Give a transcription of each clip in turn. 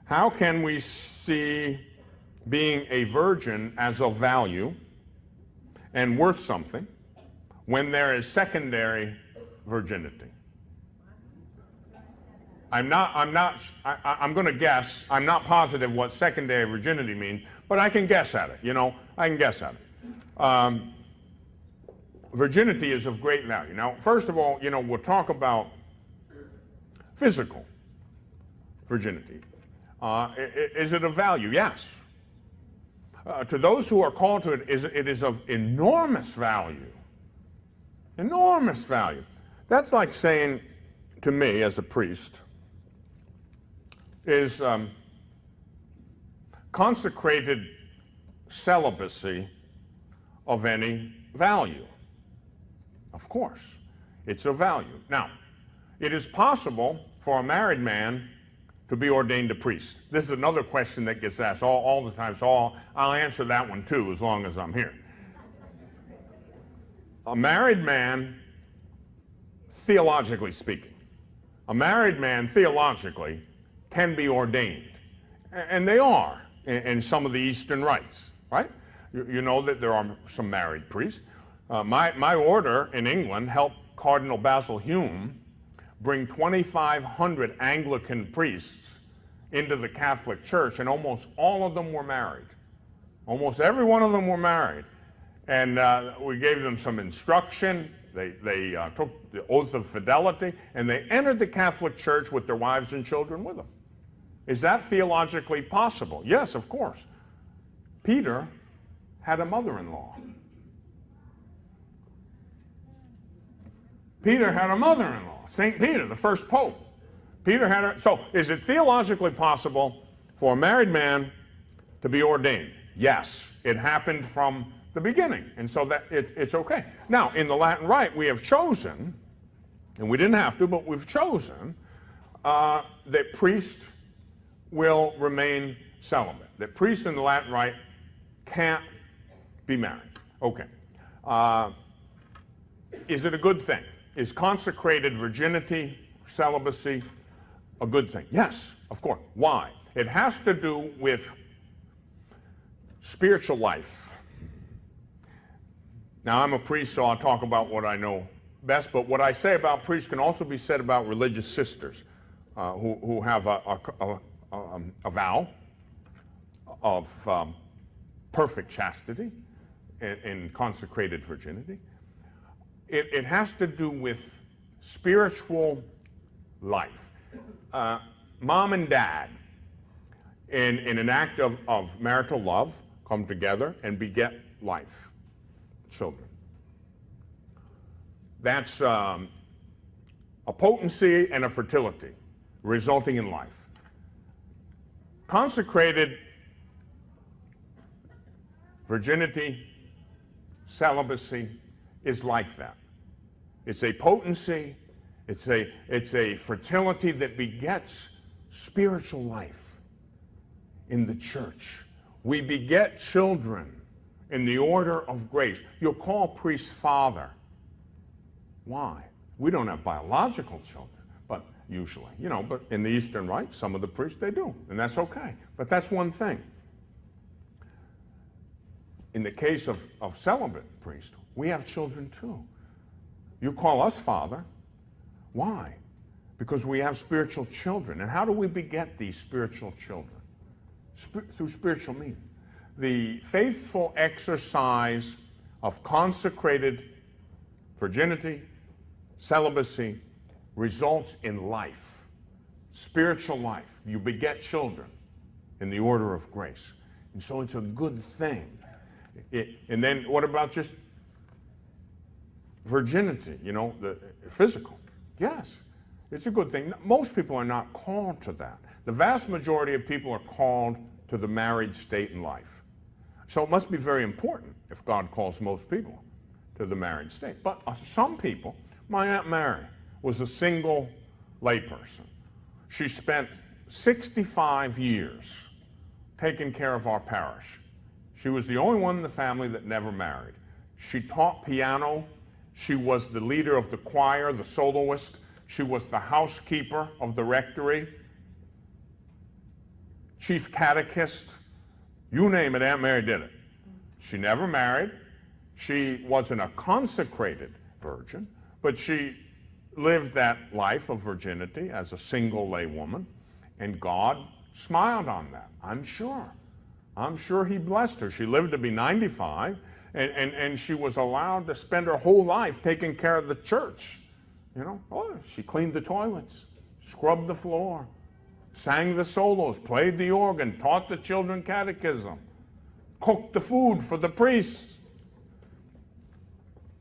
How can we see being a virgin as of value and worth something when there is secondary virginity? I'm going to guess. I'm not positive what secondary virginity means, but I can guess at it. I can guess at it. Virginity is of great value. Now, first of all, we'll talk about physical virginity. Is it of value? Yes. To those who are called to it, it is of enormous value. Enormous value. That's like saying to me as a priest, is consecrated celibacy of any value? Of course, it's of value. Now, it is possible for a married man to be ordained a priest. This is another question that gets asked all the time, so I'll answer that one too as long as I'm here. A married man, theologically speaking, a married man theologically can be ordained, and they are in some of the Eastern rites, right? You know that there are some married priests. My order in England helped Cardinal Basil Hume bring 2,500 Anglican priests into the Catholic Church, and almost all of them were married. Almost every one of them were married. And we gave them some instruction. They took the oath of fidelity, and they entered the Catholic Church with their wives and children with them. Is that theologically possible? Yes, of course. Peter had a mother-in-law. Peter had a mother-in-law, St. Peter, the first pope. So is it theologically possible for a married man to be ordained? Yes, it happened from the beginning, and so that it's okay. Now, in the Latin Rite, we have chosen, and we didn't have to, but we've chosen that priests will remain celibate. That priests in the Latin Rite can't be married. Okay. Is it a good thing? Is consecrated virginity, celibacy, a good thing? Yes, of course. Why? It has to do with spiritual life. Now, I'm a priest, so I'll talk about what I know best, but what I say about priests can also be said about religious sisters who have a vow of perfect chastity in consecrated virginity. It has to do with spiritual life. Mom and dad, in an act of marital love, come together and beget life, children. That's a potency and a fertility resulting in life. Consecrated virginity, celibacy is like that. It's a potency, it's a fertility that begets spiritual life in the church. We beget children in the order of grace. You'll call priests father. Why? We don't have biological children, but usually, but in the Eastern Rite, some of the priests, they do, and that's okay. But that's one thing. In the case of celibate priests, we have children too. You call us father. Why? Because we have spiritual children. And how do we beget these spiritual children? Through spiritual means. The faithful exercise of consecrated virginity, celibacy, results in life, spiritual life. You beget children in the order of grace. And so it's a good thing. And then what about just virginity, the physical? Yes, it's a good thing. Most people are not called to that. The vast majority of people are called to the married state in life. So it must be very important if God calls most people to the married state. But some people, my Aunt Mary was a single layperson. She spent 65 years taking care of our parish. She was the only one in the family that never married. She taught piano. She was the leader of the choir, the soloist. She was the housekeeper of the rectory. chief catechist, you name it, Aunt Mary did it. She never married. She wasn't a consecrated virgin, but she lived that life of virginity as a single lay woman, and God smiled on that, I'm sure. I'm sure he blessed her. She lived to be 95, and she was allowed to spend her whole life taking care of the church. You know, oh, she cleaned the toilets, scrubbed the floor, sang the solos, played the organ, taught the children catechism, cooked the food for the priests.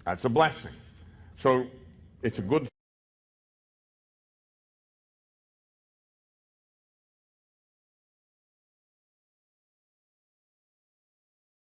That's a blessing. So it's a good